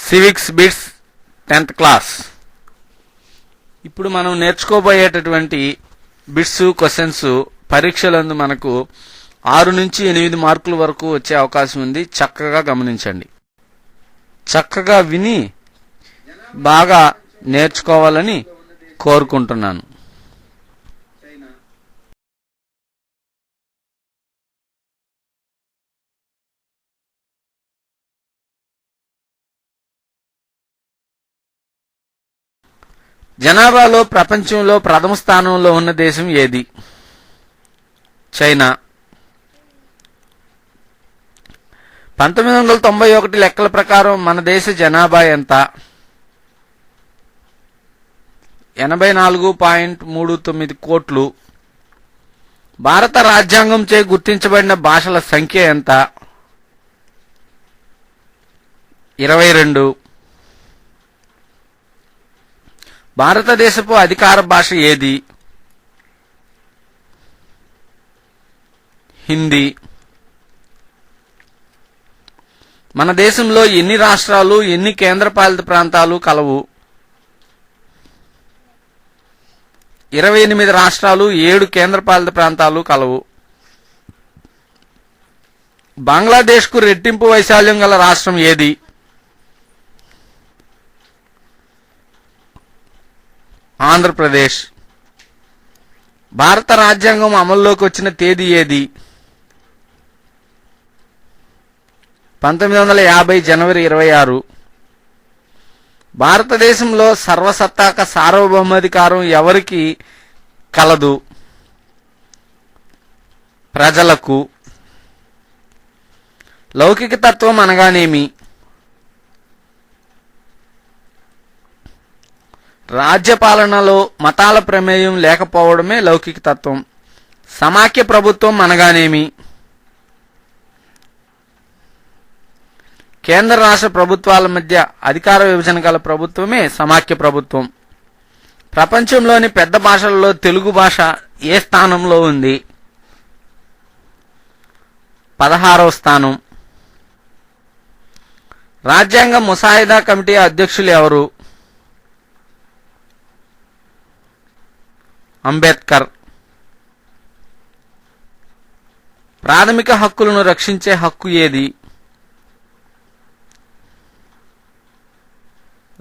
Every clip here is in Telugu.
Civics bits 10th class. ఇప్పుడు మనం నేర్చుకోబోయేటటువంటి బిట్స్ క్వశ్చన్స్ పరీక్షలందు మనకు 6 నుంచి 8 మార్కుల వరకు వచ్చే అవకాశం ఉంది. చక్కగా గమనించండి. చక్కగా విని బాగా నేర్చుకోవాలని కోరుకుంటున్నాను. జనాభాలో ప్రపంచంలో ప్రథమ స్థానంలో ఉన్న దేశం ఏది? చైనా. 1991 లెక్కల ప్రకారం మన దేశ జనాభా ఎంత? 84.39 కోట్లు. భారత రాజ్యాంగంచే గుర్తించబడిన భాషల సంఖ్య ఎంత? 22. భారతదేశపు అధికార భాష ఏది? హిందీ. మన దేశంలో ఎన్ని రాష్ట్రాలు, ఎన్ని కేంద్రపాలిత ప్రాంతాలు కలవు? 28 రాష్ట్రాలు, 7 కేంద్రపాలిత ప్రాంతాలు కలవు. బంగ్లాదేశ్కు రెట్టింపు వైశాల్యం గల రాష్ట్రం ఏది? ఆంధ్రప్రదేశ్. భారత రాజ్యాంగం అమల్లోకి వచ్చిన తేదీ ఏది? 1950 జనవరి 26. భారతదేశంలో సర్వసత్తాక సార్వభౌమాధికారం ఎవరికి కలదు? ప్రజలకు. లౌకిక తత్వం అనగానేమి? రాజ్యపాలనలో మతాల ప్రమేయం లేకపోవడమే లౌకిక తత్వం. సమాఖ్య ప్రభుత్వం అనగానేమి? కేంద్ర రాష్ట్ర ప్రభుత్వాల మధ్య అధికార విభజన గల ప్రభుత్వమే సమాఖ్య ప్రభుత్వం. ప్రపంచంలోని పెద్ద భాషలలో తెలుగు భాష ఏ స్థానంలో ఉంది? 16వ స్థానం. రాజ్యాంగ ముసాయిదా కమిటీ అధ్యక్షులు ఎవరు? అంబేద్కర్. ప్రాథమిక హక్కులను రక్షించే హక్కు ఏది?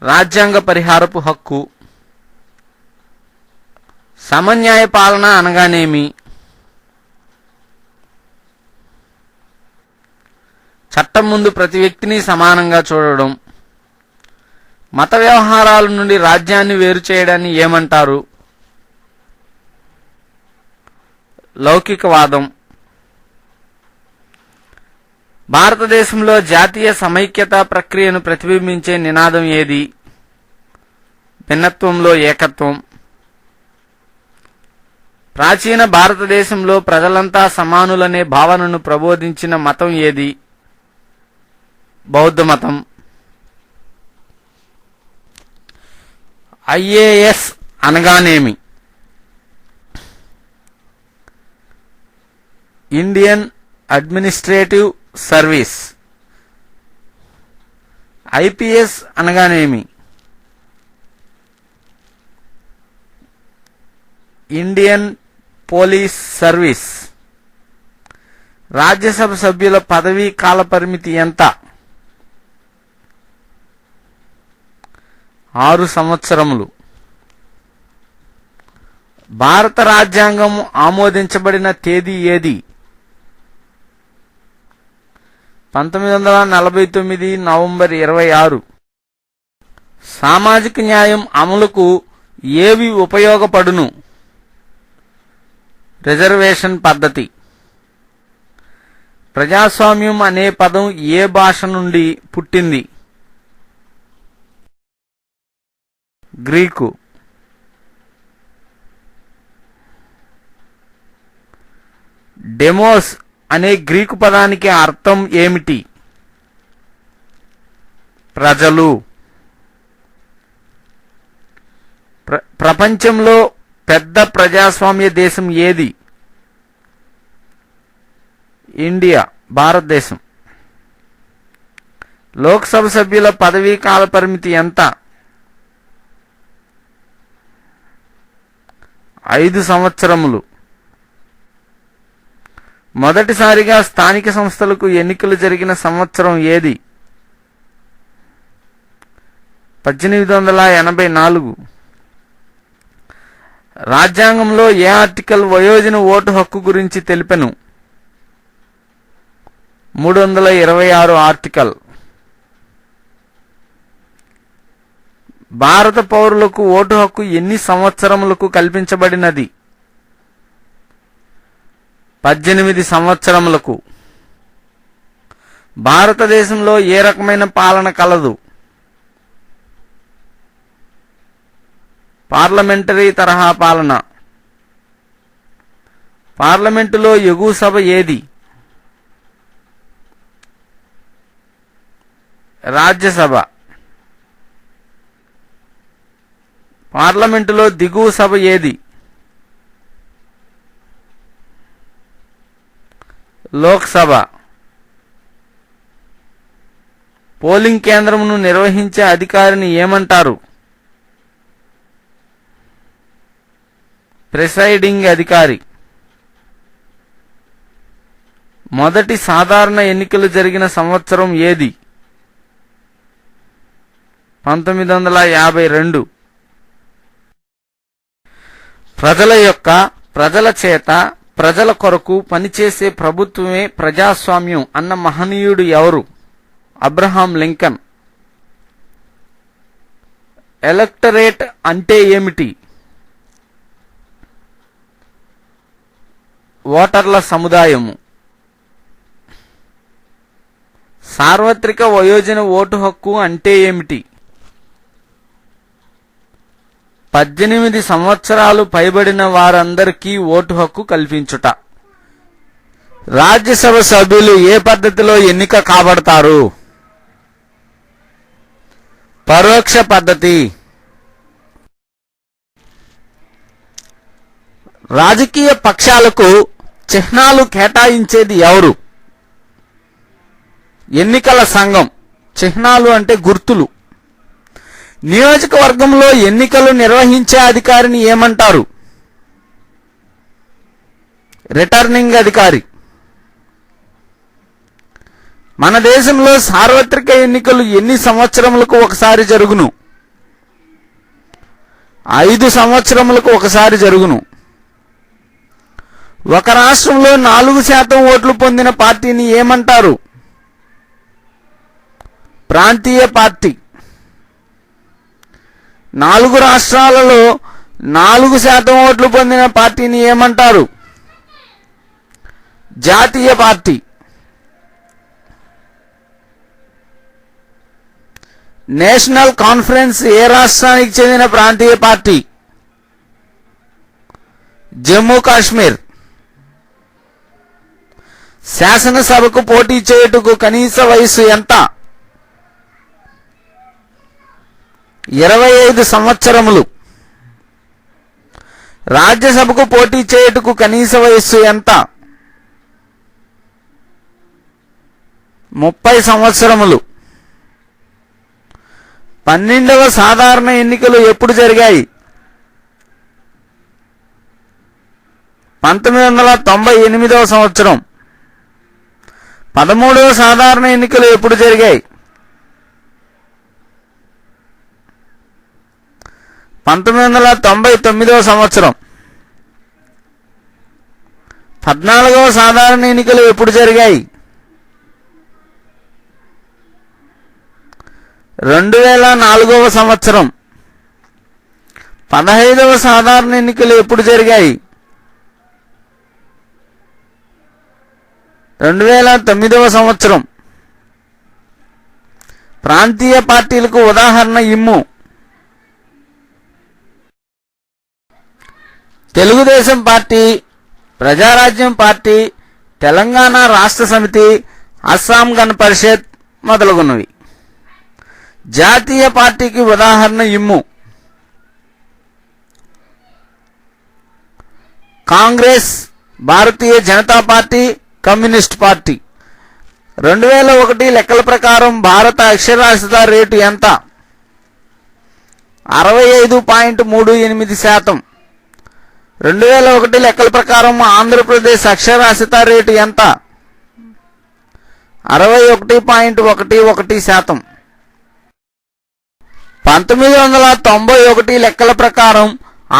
రాజ్యాంగ పరిహారపు హక్కు. సమన్యాయ పాలన అనగానేమి? చట్టం ముందు ప్రతి వ్యక్తిని సమానంగా చూడడం. మత వ్యవహారాల నుండి రాజ్యాన్ని వేరు చేయడాన్ని ఏమంటారు? లౌకికవాదం. భారతదేశంలో జాతీయ సమైక్యత ప్రక్రియను ప్రతిబింబించే నినాదం ఏది? భిన్నత్వంలో ఏకత్వం. ప్రాచీన భారతదేశంలో ప్రజలంతా సమానులనే భావనను ప్రబోధించిన మతం ఏది? బౌద్ధ మతం. ఐఏఎస్ అనగానేమి? Indian administrative service. ఐపీఎస్ అనగానేమి? Indian police service. రాజ్యసభ సభ్యుల పదవీ కాల పరిమితి ఎంత? 6 సంవత్సరములు. భారత రాజ్యాంగం ఆమోదించబడిన తేదీ ఏది? 1949 నవంబర్ 26. సామాజిక న్యాయం అమలుకు ఏవి ఉపయోగపడును? రిజర్వేషన్ పద్ధతి. ప్రజాస్వామ్యం అనే పదం ఏ భాష నుండి పుట్టింది? గ్రీకు. డెమోస్ అనే గ్రీకు పదానికి అర్థం ఏమిటి? ప్రజలు. ప్రపంచంలో పెద్ద ప్రజాస్వామ్య దేశం ఏది? ఇండియా, భారతదేశం. లోక్సభ సభ్యుల పదవీ కాల పరిమితి ఎంత? 5 సంవత్సరములు. మొదటిసారిగా స్థానిక సంస్థలకు ఎన్నికలు జరిగిన సంవత్సరం ఏది? 1884. రాజ్యాంగంలో ఏ ఆర్టికల్ వయోజన ఓటు హక్కు గురించి తెలిపెను? 326 ఆర్టికల్. భారత పౌరులకు ఓటు హక్కు ఎన్ని సంవత్సరములకు కల్పించబడినది? 18 సంవత్సరములకు. భారతదేశంలో ఏ రకమైన పాలన కలదు? పార్లమెంటరీ తరహా పాలన. పార్లమెంటులో ఎగువ సభ ఏది? రాజ్యసభ. పార్లమెంటులో దిగువ సభ ఏది? లోక్సభ. పోలింగ్ కేంద్రమును నిర్వహించే అధికారిని ఏమంటారు? ప్రిసైడింగ్ అధికారి. మొదటి సాధారణ ఎన్నికలు జరిగిన సంవత్సరం ఏది? 1952. ప్రజల చేత ప్రజల కొరకు పనిచేసే ప్రభుత్వమే ప్రజాస్వామ్యం అన్న మహనీయుడు ఎవరు? Abraham Lincoln. ఎలక్టరేట్ అంటే ఏమిటి? ఓటర్ల సముదాయము. సార్వత్రిక వయోజన ఓటు హక్కు అంటే ఏమిటి? 18 సంవత్సరాలు పైబడిన వారందరికీ ఓటు హక్కు కల్పించుట. రాజ్యసభ సభ్యులు ఏ పద్ధతిలో ఎన్నిక కాబడతారు? పరోక్ష పద్ధతి. రాజకీయ పక్షాలకు చిహ్నాలు కేటాయించేది ఎవరు? ఎన్నికల సంఘం. చిహ్నాలు అంటే గుర్తులు. నియోజకవర్గంలో ఎన్నికలు నిర్వహించే అధికారిని ఏమంటారు? రిటర్నింగ్ అధికారి. మన దేశంలో సార్వత్రిక ఎన్నికలు ఎన్ని సంవత్సరములకు ఒకసారి జరుగును? 5 సంవత్సరములకు ఒకసారి జరుగును. ఒక రాష్ట్రంలో 4% ఓట్లు పొందిన పార్టీని ఏమంటారు? ప్రాంతీయ పార్టీ. 4 రాష్ట్రాలలో 4% ఓట్లు పొందిన పార్టీని ఏమంటారు? జాతీయ పార్టీ. నేషనల్ కాన్ఫరెన్స్ ఏ రాష్ట్రానికి చెందిన ప్రాంతీయ పార్టీ? జమ్మూ కాశ్మీర్. శాసనసభకు పోటీ చేయుటకు కనీస వయస్సు ఎంత? 25 సంవత్సరములు. రాజ్యసభకు పోటీ చేయుటకు కనీస వయస్సు ఎంత? 30 సంవత్సరములు. 12వ సాధారణ ఎన్నికలు ఎప్పుడు జరిగాయి? 1998వ సంవత్సరం. 13వ సాధారణ ఎన్నికలు ఎప్పుడు జరిగాయి? 1999వ సంవత్సరం. 14వ సాధారణ ఎన్నికలు ఎప్పుడు జరిగాయి? 2004వ సంవత్సరం. 15వ సాధారణ ఎన్నికలు ఎప్పుడు జరిగాయి? 2009వ సంవత్సరం. ప్రాంతీయ పార్టీలకు ఉదాహరణ ఇమ్ము. తెలుగుదేశం పార్టీ, ప్రజారాజ్యం పార్టీ, తెలంగాణ రాష్ట్ర సమితి, అస్సాం గణ పరిషత్ మొదలగున్నవి. జాతీయ పార్టీకి ఉదాహరణ ఇమ్ము. Congress, Bharatiya Janata party, communist party. 2001 లెక్కల ప్రకారం భారత అక్షరాస్యత రేటు ఎంత? 65.38%. 2001 లెక్కల ప్రకారం ఆంధ్రప్రదేశ్ అక్షరాస్యత రేటు ఎంత? 61.11%. 1991 లెక్కల ప్రకారం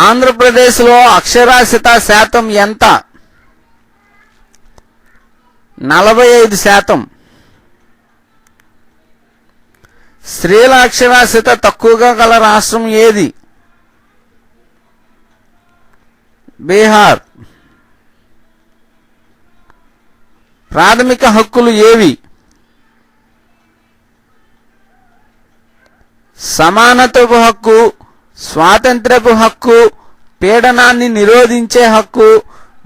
ఆంధ్రప్రదేశ్లో అక్షరాస్యత శాతం ఎంత? 45%. స్త్రీల అక్షరాస్యత తక్కువగా గల రాష్ట్రం ఏది? బీహార్. ప్రాథమిక హక్కులు ఏవి? సమానత్వపు హక్కు, స్వాతంత్ర్యపు హక్కు, పీడనాన్ని నిరోధించే హక్కు,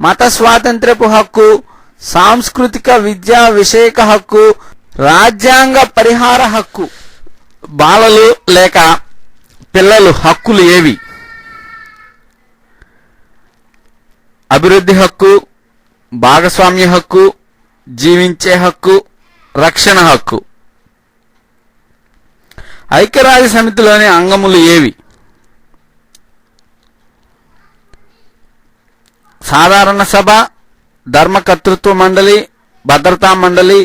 మత స్వాతంత్ర్యపు హక్కు, సాంస్కృతిక విద్యా విషయక హక్కు, రాజ్యాంగ పరిహార హక్కు. బాలలు లేక పిల్లలు హక్కులు ఏవి? అభివృద్ధి హక్కు, భాగస్వామ్య హక్కు, జీవించే హక్కు, రక్షణ హక్కు. ఐక్యరాజ్య సమితిలోని అంగములు ఏవి? సాధారణ సభ, ధర్మకర్తృత్వ మండలి, భద్రతా మండలి,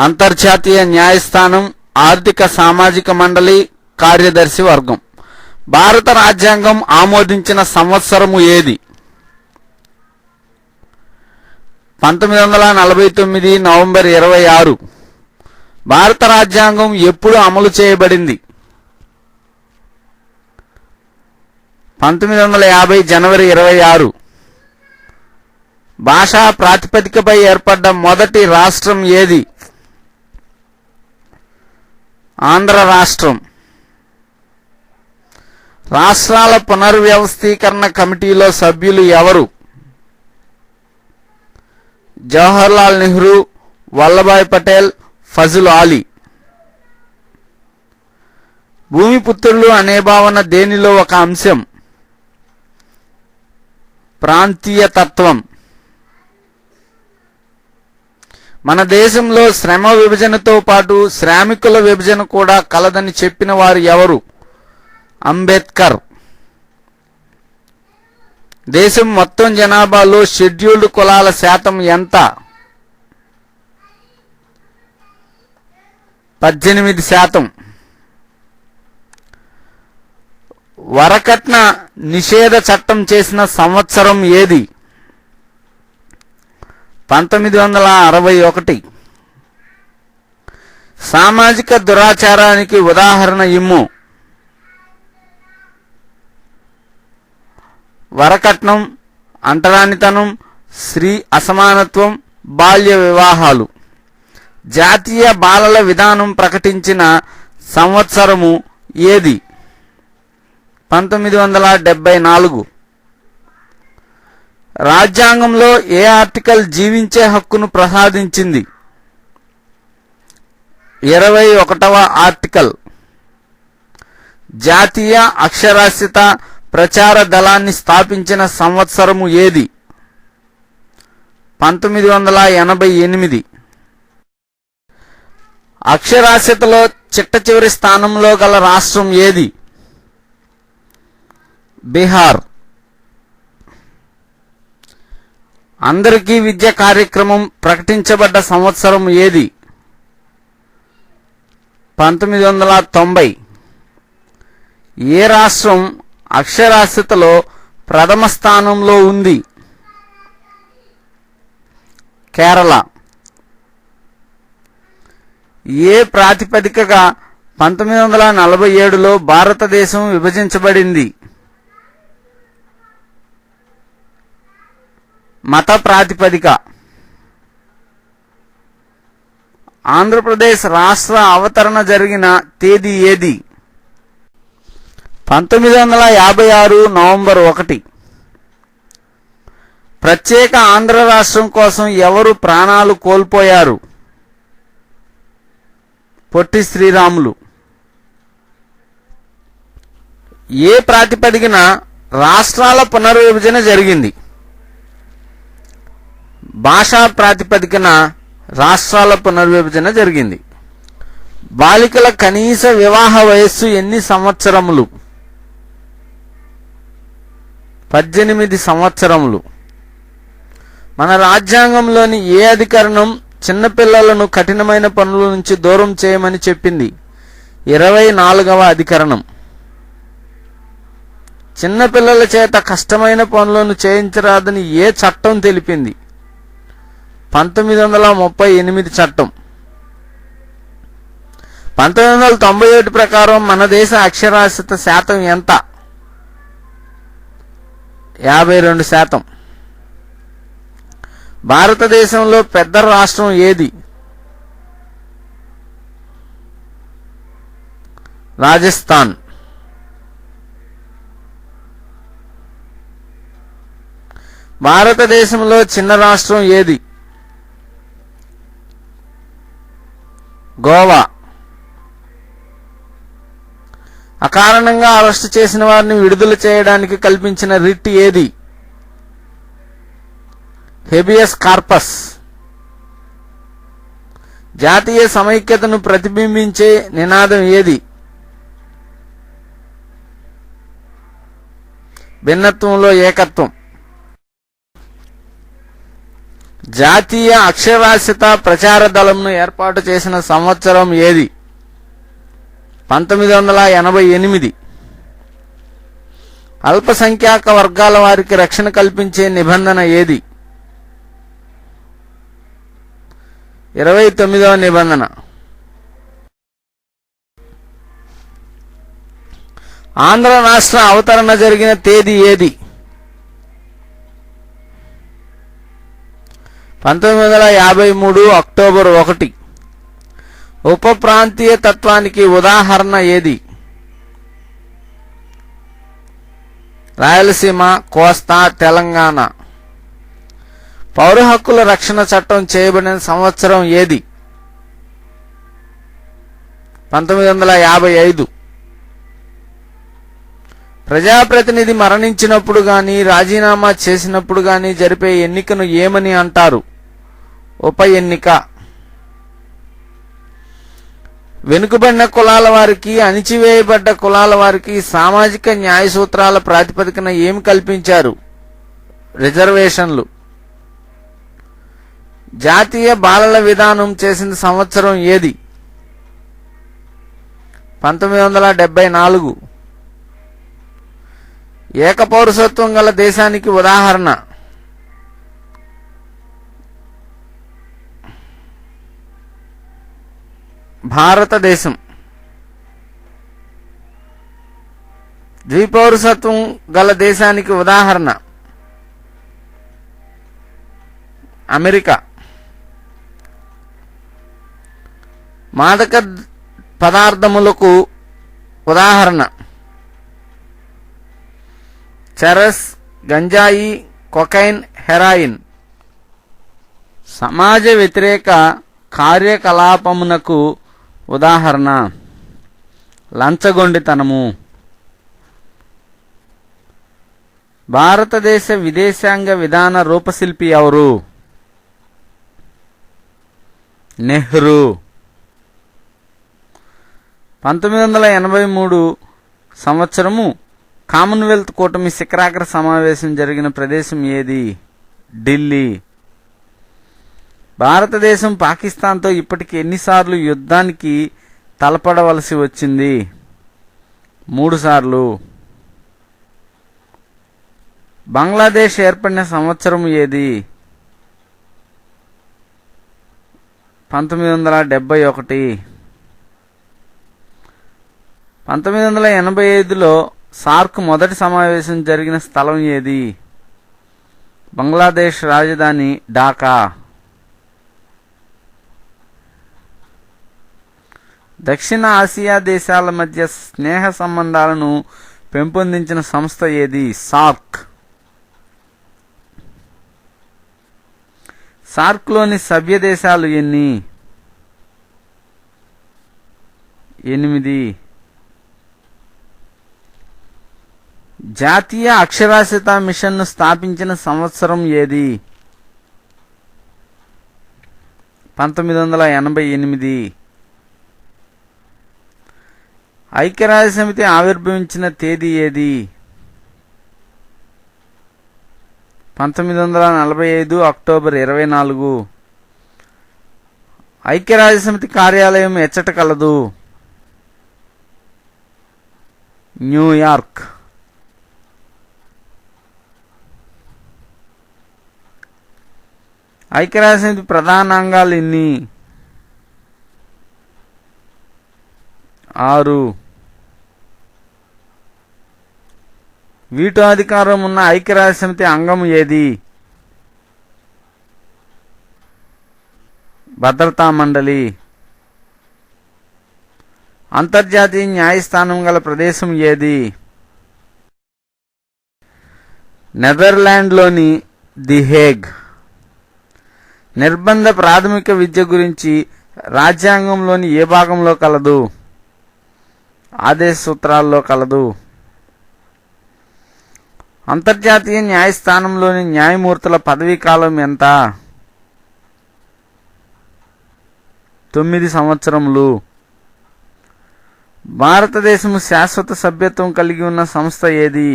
అంతర్జాతీయ న్యాయస్థానం, ఆర్థిక సామాజిక మండలి, కార్యదర్శి వర్గం. భారత రాజ్యాంగం ఆమోదించిన సంవత్సరము ఏది? 1949 నవంబర్ 26. భారత రాజ్యాంగం ఎప్పుడు అమలు చేయబడింది? 1950 జనవరి 26. భాషా ప్రాతిపదికపై ఏర్పడ్డ మొదటి రాష్ట్రం ఏది? ఆంధ్ర రాష్ట్రం. రాష్ట్రాల పునర్వ్యవస్థీకరణ కమిటీలో సభ్యులు ఎవరు? జవహర్లాల్ నెహ్రూ, వల్లభాయ్ పటేల్, ఫజల్ ఆలీ. భూమిపుత్రులు అనే భావన దేనిలో ఒక అంశం? ప్రాంతీయ తత్వం. మన దేశంలో శ్రమ విభజనతో పాటు శ్రామికుల విభజన కూడా కలదని చెప్పిన వారు ఎవరు? అంబేద్కర్. దేశం మొత్తం జనాభాలో షెడ్యూల్డ్ కులాల శాతం ఎంత? 18%. వరకట్న నిషేధ చట్టం చేసిన సంవత్సరం ఏది? 1961. సామాజిక దురాచారానికి ఉదాహరణ ఇమ్ము. వరకట్నం, అంటరానితనం, స్త్రీ అసమానత్వం, బాల్య వివాహాలు. జాతీయ బాలల విధానం ప్రకటించిన సంవత్సరము ఏది? 1974. రాజ్యాంగంలో ఏ ఆర్టికల్ జీవించే హక్కును ప్రసాదించింది? 21వ ఆర్టికల్. జాతీయ అక్షరాస్యత ప్రచార దళాన్ని స్థాపించిన సంవత్సరము ఏది? 1988. అక్షరాస్యతలో చిట్టచివరి స్థానంలో గల రాష్ట్రం ఏది? బీహార్. అందరికీ విద్య కార్యక్రమం ప్రకటించబడ్డ సంవత్సరం ఏది? 1990. ఏ రాష్ట్రం అక్షరాస్యతలో ప్రథమ స్థానంలో ఉంది? కేరళ. ఏ ప్రాతిపదికగా 1947లో భారతదేశం విభజించబడింది? మత ప్రాతిపదిక. ఆంధ్రప్రదేశ్ రాష్ట్ర అవతరణ జరిగిన తేదీ ఏది? 1956 నవంబర్ 1. ప్రత్యేక ఆంధ్ర రాష్ట్రం కోసం ఎవరు ప్రాణాలు కోల్పోయారు? పొట్టి శ్రీరాములు. ఏ ప్రాతిపదికన రాష్ట్రాల పునర్విభజన జరిగింది? భాషా ప్రాతిపదికన రాష్ట్రాల పునర్విభజన జరిగింది. బాలికల కనీస వివాహ వయస్సు ఎన్ని సంవత్సరములు? 18 సంవత్సరములు. మన రాజ్యాంగంలోని ఏ అధికరణం చిన్నపిల్లలను కఠినమైన పనుల నుంచి దూరం చేయమని చెప్పింది? 24వ అధికరణం. చిన్నపిల్లల చేత కష్టమైన పనులను చేయించరాదని ఏ చట్టం తెలిపింది? 1938 చట్టం. 1991 ప్రకారం మన దేశ అక్షరాస్యత శాతం ఎంత? 52%. భారతదేశంలో పెద్ద రాష్ట్రం ఏది? రాజస్థాన్. భారతదేశంలో చిన్న రాష్ట్రం ఏది? గోవా. అకారణంగా అరెస్టు చేసిన వారిని విడుదల చేయడానికి కల్పించిన రిట్ ఏది? Habeas corpus. జాతీయ సమైక్యతను ప్రతిబింబించే నినాదం ఏది? భిన్నత్వంలో ఏకత్వం. జాతీయ అక్షరాస్యత ప్రచార దళంను ఏర్పాటు చేసిన సంవత్సరం ఏది? 1988. అల్పసంఖ్యాక వర్గాల వారికి రక్షణ కల్పించే నిబంధన ఏది? 29వ నిబంధన. ఆంధ్ర రాష్ట్ర అవతరణ జరిగిన తేదీ ఏది? 1953 అక్టోబర్ 1. ఉప ప్రాంతీయ తత్వానికి ఉదాహరణ ఏది? రాయలసీమ, కోస్తా, తెలంగాణ. పౌర హక్కుల రక్షణ చట్టం చేయబడిన సంవత్సరం ఏది? 1955. ప్రజాప్రతినిధి మరణించినప్పుడు గాని రాజీనామా చేసినప్పుడు గాని జరిపే ఎన్నికను ఏమని అంటారు? ఉప ఎన్నిక. వెనుకబడిన కులాల వారికి, అణిచివేయబడ్డ కులాల వారికి సామాజిక న్యాయ సూత్రాల ప్రాతిపదికన ఏమి కల్పించారు? రిజర్వేషన్లు. జాతీయ బాలల విధానం చేసిన సంవత్సరం ఏది? 1974. ఏకపౌరసత్వం గల దేశానికి ఉదాహరణ? భారతదేశం. ద్విపౌరసత్వం గల దేశానికి ఉదాహరణ? అమెరికా. మాదక పదార్థములకు ఉదాహరణ? చరస్, గంజాయి, కొకైన్, హెరాయిన్. సమాజ వ్యతిరేక కార్యకలాపమునకు ఉదాహరణ? లంచగొండితనము. భారతదేశ విదేశాంగ విధాన రూపశిల్పి ఎవరు? నెహ్రూ. 1983 సంవత్సరము కామన్వెల్త్ కూటమి శిఖరాగ్ర సమావేశం జరిగిన ప్రదేశం ఏది? ఢిల్లీ. భారతదేశం పాకిస్తాన్తో ఇప్పటికి ఎన్నిసార్లు యుద్ధానికి తలపడవలసి వచ్చింది? 3 సార్లు. బంగ్లాదేశ్ ఏర్పడిన సంవత్సరం ఏది? 1971. 1985లో సార్క్ మొదటి సమావేశం జరిగిన స్థలం ఏది? బంగ్లాదేశ్ రాజధాని ఢాకా. దక్షిణ ఆసియా దేశాల మధ్య స్నేహ సంబంధాలను పెంపొందించిన సంస్థ ఏది? సార్క్. సార్క్లోని సభ్య దేశాలు ఎన్ని? 8. జాతీయ అక్షరాస్యత మిషన్ను స్థాపించిన సంవత్సరం ఏది? 1988. ఐక్యరాజ్యసమితి ఆవిర్భవించిన తేదీ ఏది? 1945 అక్టోబర్ 24. ఐక్యరాజ్యసమితి కార్యాలయం ఎచ్చట కలదు? న్యూయార్క్. ఐక్యరాజ్యసమితి ప్రధానాంగాలు ఎన్ని? 6. వీటో అధికారం ఉన్న ఐక్యరాజ్యసమితి అంగం ఏది? భద్రతా మండలి. అంతర్జాతీయ న్యాయస్థానం గల ప్రదేశం ఏది? నెదర్లాండ్లోని ది హేగ్. నిర్బంధ ప్రాథమిక విద్య గురించి రాజ్యాంగంలోని ఏ భాగంలో కలదు? ఆదేశ సూత్రాల్లో కలదు. అంతర్జాతీయ న్యాయస్థానంలోని న్యాయమూర్తుల పదవీ కాలం ఎంత? 9 సంవత్సరములు. భారతదేశము శాశ్వత సభ్యత్వం కలిగి ఉన్న సంస్థ ఏది?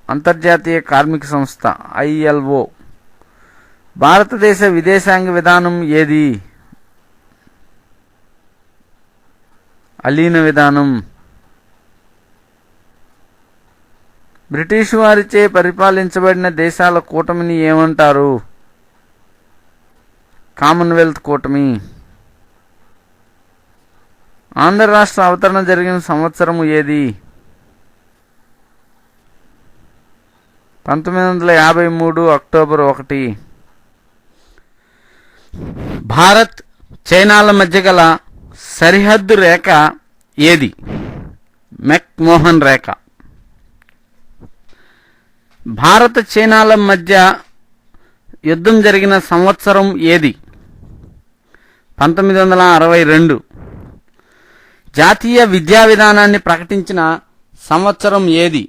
అంతర్జాతీయ కార్మిక సంస్థ ILO. భారతదేశ విదేశాంగ విధానం ఏది? అలీన విధానం. బ్రిటిష్ వారిచే పరిపాలించబడిన దేశాల కూటమిని ఏమంటారు? కామన్వెల్త్ కూటమి. ఆంధ్ర రాష్ట్ర అవతరణ జరిగిన సంవత్సరము ఏది? 1953 అక్టోబర్ 1. భారత్ చైనాల మధ్య గల సరిహద్దు రేఖ ఏది? మెక్మోహన్ రేఖ. భారత చైనాల మధ్య యుద్ధం జరిగిన సంవత్సరం ఏది? 1962. జాతీయ విద్యా విధానాన్ని ప్రకటించిన సంవత్సరం ఏది?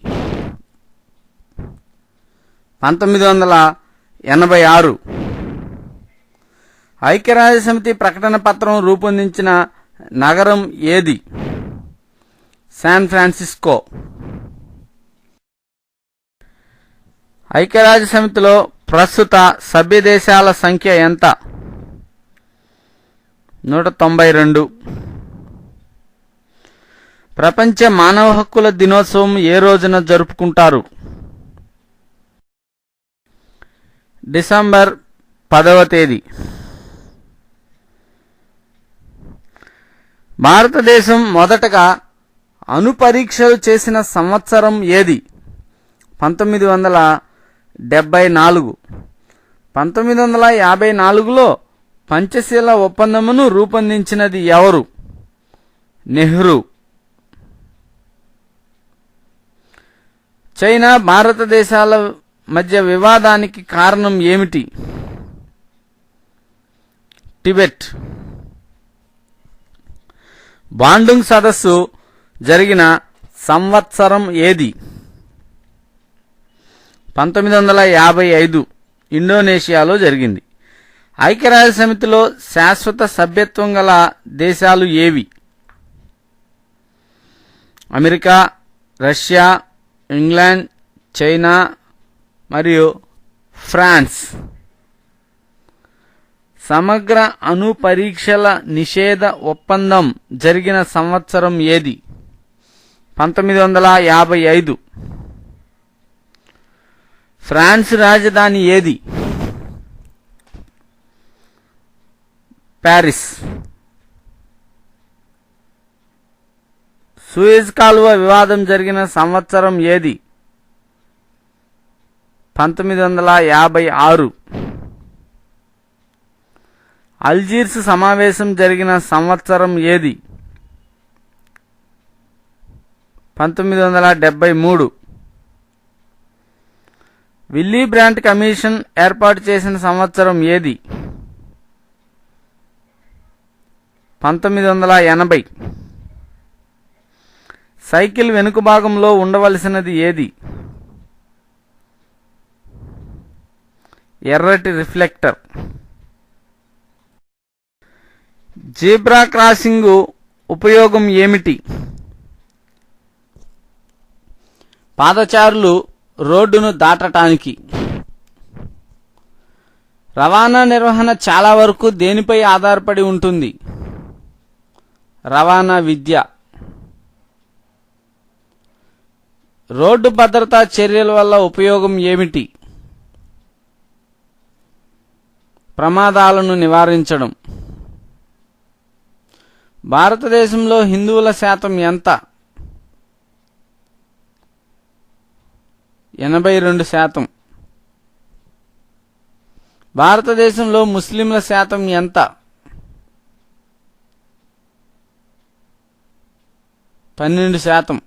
1986. ఐక్యరాజ్యసమితి ప్రకటన పత్రం రూపొందించిన నగరం ఏది? San Francisco. ఐక్యరాజ్యసమితిలో ప్రస్తుత సభ్య దేశాల సంఖ్య ఎంత? 192. ప్రపంచ మానవ హక్కుల దినోత్సవం ఏ రోజున జరుపుకుంటారు? డిసెంబర్ 10వ తేదీ. భారతదేశం మొదటగా అణు పరీక్షలు చేసిన సంవత్సరం ఏది? 1974. 1954లో పంచశీల ఒప్పందమును రూపొందించినది ఎవరు? నెహ్రూ. చైనా భారతదేశాల మధ్య వివాదానికి కారణం ఏమిటి? టిబెట్. బాండుంగ్ సదస్సు జరిగిన సంవత్సరం ఏది? 1955 ఇండోనేషియాలో జరిగింది. ఐక్యరాజ్యసమితిలో శాశ్వత సభ్యత్వం గల దేశాలు ఏవి? అమెరికా, రష్యా, ఇంగ్లాండ్, చైనా మరియు ఫ్రాన్స్. సమగ్ర అణు పరీక్షల నిషేధ ఒప్పందం జరిగిన సంవత్సరం ఏది? 1955. ఫ్రాన్స్ రాజధాని ఏది? ప్యారిస్. సూయజ్ కాలువ వివాదం జరిగిన సంవత్సరం ఏది? 1956. అల్జీర్స్ సమావేశం జరిగిన సంవత్సరం ఏది? 1973. విల్లీ బ్రాంట్ కమిషన్ ఏర్పాటు చేసిన సంవత్సరం ఏది? 1980. సైకిల్ వెనుక భాగంలో ఉండవలసినది ఏది? ఎర్రటి రిఫ్లెక్టర్. జీబ్రా క్రాసింగ్ ఉపయోగం ఏమిటి? పాదచారులు రోడ్డును దాటటానికి. రవాణా నిర్వహణ చాలా వరకు దేనిపై ఆధారపడి ఉంటుంది? రవాణా విద్య. రోడ్డు భద్రతా చర్యల వల్ల ఉపయోగం ఏమిటి? ప్రమాదాలను నివారించడం. భారతదేశంలో హిందువుల శాతం ఎంత? 82%. భారతదేశంలో ముస్లింల శాతం ఎంత? 12%.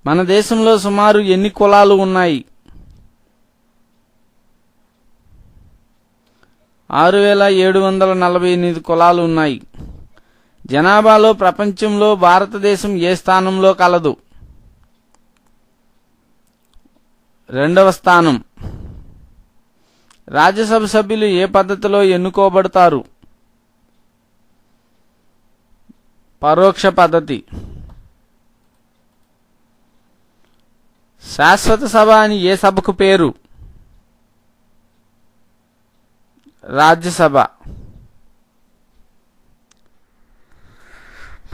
మన దేశంలో సుమారు ఎన్ని కులాలు ఉన్నాయి? 6748 కులాలు ఉన్నాయి. జనాభాలో ప్రపంచంలో భారతదేశం ఏ స్థానంలో కలదు? 2వ స్థానం. రాజ్యసభ సభ్యులు ఏ పద్ధతిలో ఎన్నుకోబడతారు? పరోక్ష పద్ధతి. శాశ్వత సభ అని ఏ సభకు పేరు? రాజ్యసభ.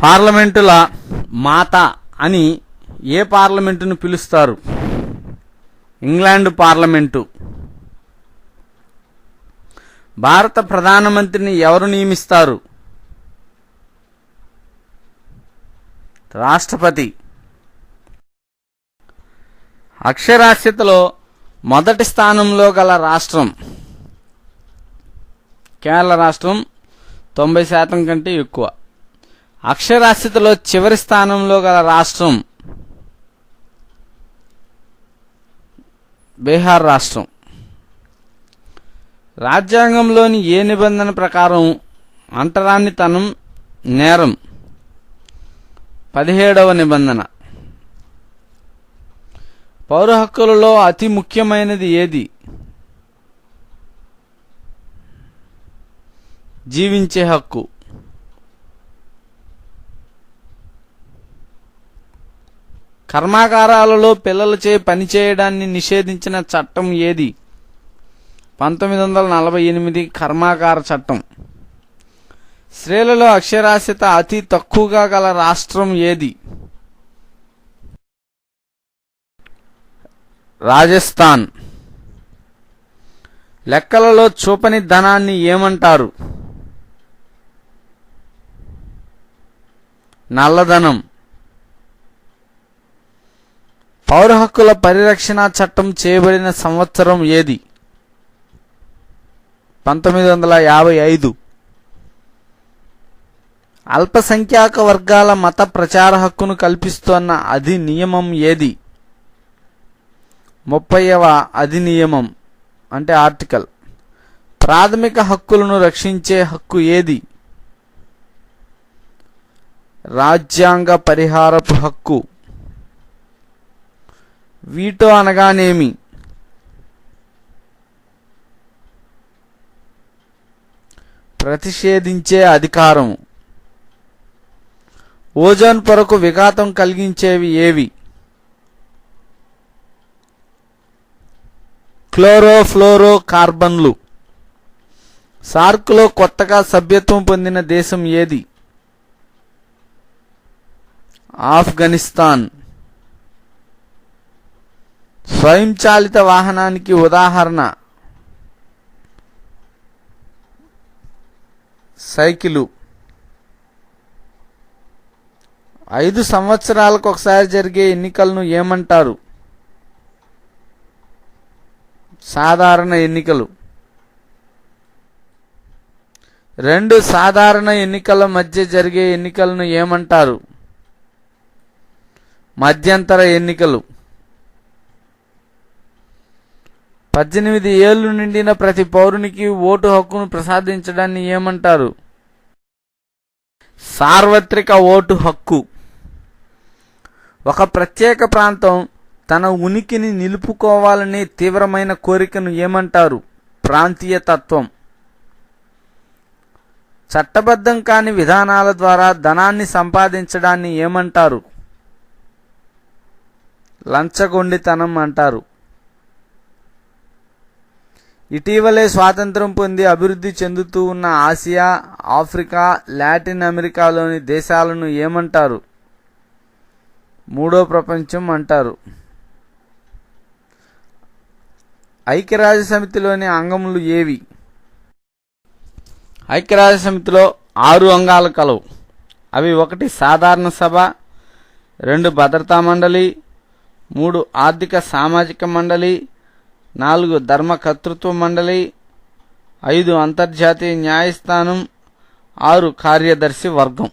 పార్లమెంటుల మాత అని ఏ పార్లమెంటును పిలుస్తారు? England parliament. భారత ప్రధానమంత్రిని ఎవరు నియమిస్తారు? రాష్ట్రపతి. అక్షరాస్యతలో మొదటి స్థానంలో గల రాష్ట్రం? కేరళ రాష్ట్రం. 90% కంటే ఎక్కువ. అక్షరాస్యతలో చివరి స్థానంలో గల రాష్ట్రం? బీహార్ రాష్ట్రం. రాజ్యాంగంలోని ఏ నిబంధన ప్రకారం అంటరానితనం నేరం? 17వ నిబంధన. పౌర హక్కులలో అతి ముఖ్యమైనది ఏది? జీవించే హక్కు. కర్మాగారాలలో పిల్లలచే పనిచేయడాన్ని నిషేధించిన చట్టం ఏది? 1948 కర్మాగార చట్టం. స్త్రీలలో అక్షరాస్యత అతి తక్కువగా గల రాష్ట్రం ఏది? రాజస్థాన్. లెక్కలలో చూపని ధనాన్ని ఏమంటారు? నల్లధనం. పౌర హక్కుల పరిరక్షణ చట్టం చేయబడిన సంవత్సరం ఏది? 1955. అల్పసంఖ్యాక వర్గాల మత ప్రచార హక్కును కల్పిస్తున్న అధినియమం ఏది? 30వ అధినియమం అంటే ఆర్టికల్. ప్రాథమిక హక్కులను రక్షించే హక్కు ఏది? రాజ్యాంగ పరిహారపు హక్కు. వీటో అనగానేమి? ప్రతిషేధించే అధికారం. ఓజోన్ పొరకు విఘాతం కలిగించేవి ఏవి? క్లోరోఫ్లోరో కార్బన్లు. సార్క్లో కొత్తగా సభ్యత్వం పొందిన దేశం ఏది? ఆఫ్ఘనిస్తాన్. స్వయంచాలిత వాహనానికి ఉదాహరణ? సైకిలు. 5 సంవత్సరాలకు ఒకసారి జరిగే ఎన్నికలను ఏమంటారు? సాధారణ ఎన్నికలు. 2 సాధారణ ఎన్నికల మధ్య జరిగే ఎన్నికలను ఏమంటారు? మధ్యంతర ఎన్నికలు. 18 ఏళ్లు నిండిన ప్రతి పౌరునికి ఓటు హక్కును ప్రసాదించడాన్ని ఏమంటారు? సార్వత్రిక ఓటు హక్కు. ఒక ప్రత్యేక ప్రాంతం తన ఉనికిని నిలుపుకోవాలనే తీవ్రమైన కోరికను ఏమంటారు? ప్రాంతీయ తత్వం. చట్టబద్ధం కాని విధానాల ద్వారా ధనాన్ని సంపాదించడాన్ని ఏమంటారు? లంచగొండితనం అంటారు. ఇటీవలే స్వాతంత్రం పొంది అభివృద్ధి చెందుతూ ఉన్న ఆసియా, ఆఫ్రికా, లాటిన్ అమెరికాలోని దేశాలను ఏమంటారు? మూడో ప్రపంచం అంటారు. ఐక్యరాజ్య సమితిలోని అంగములు ఏవి? ఐక్యరాజ్య సమితిలో 6 అంగాలు కలవు. అవి 1 సాధారణ సభ, 2 భద్రతా మండలి, 3 ఆర్థిక సామాజిక మండలి, 4 ధర్మకర్తృత్వ మండలి, 5 అంతర్జాతీయ న్యాయస్థానం, 6 కార్యదర్శి వర్గం.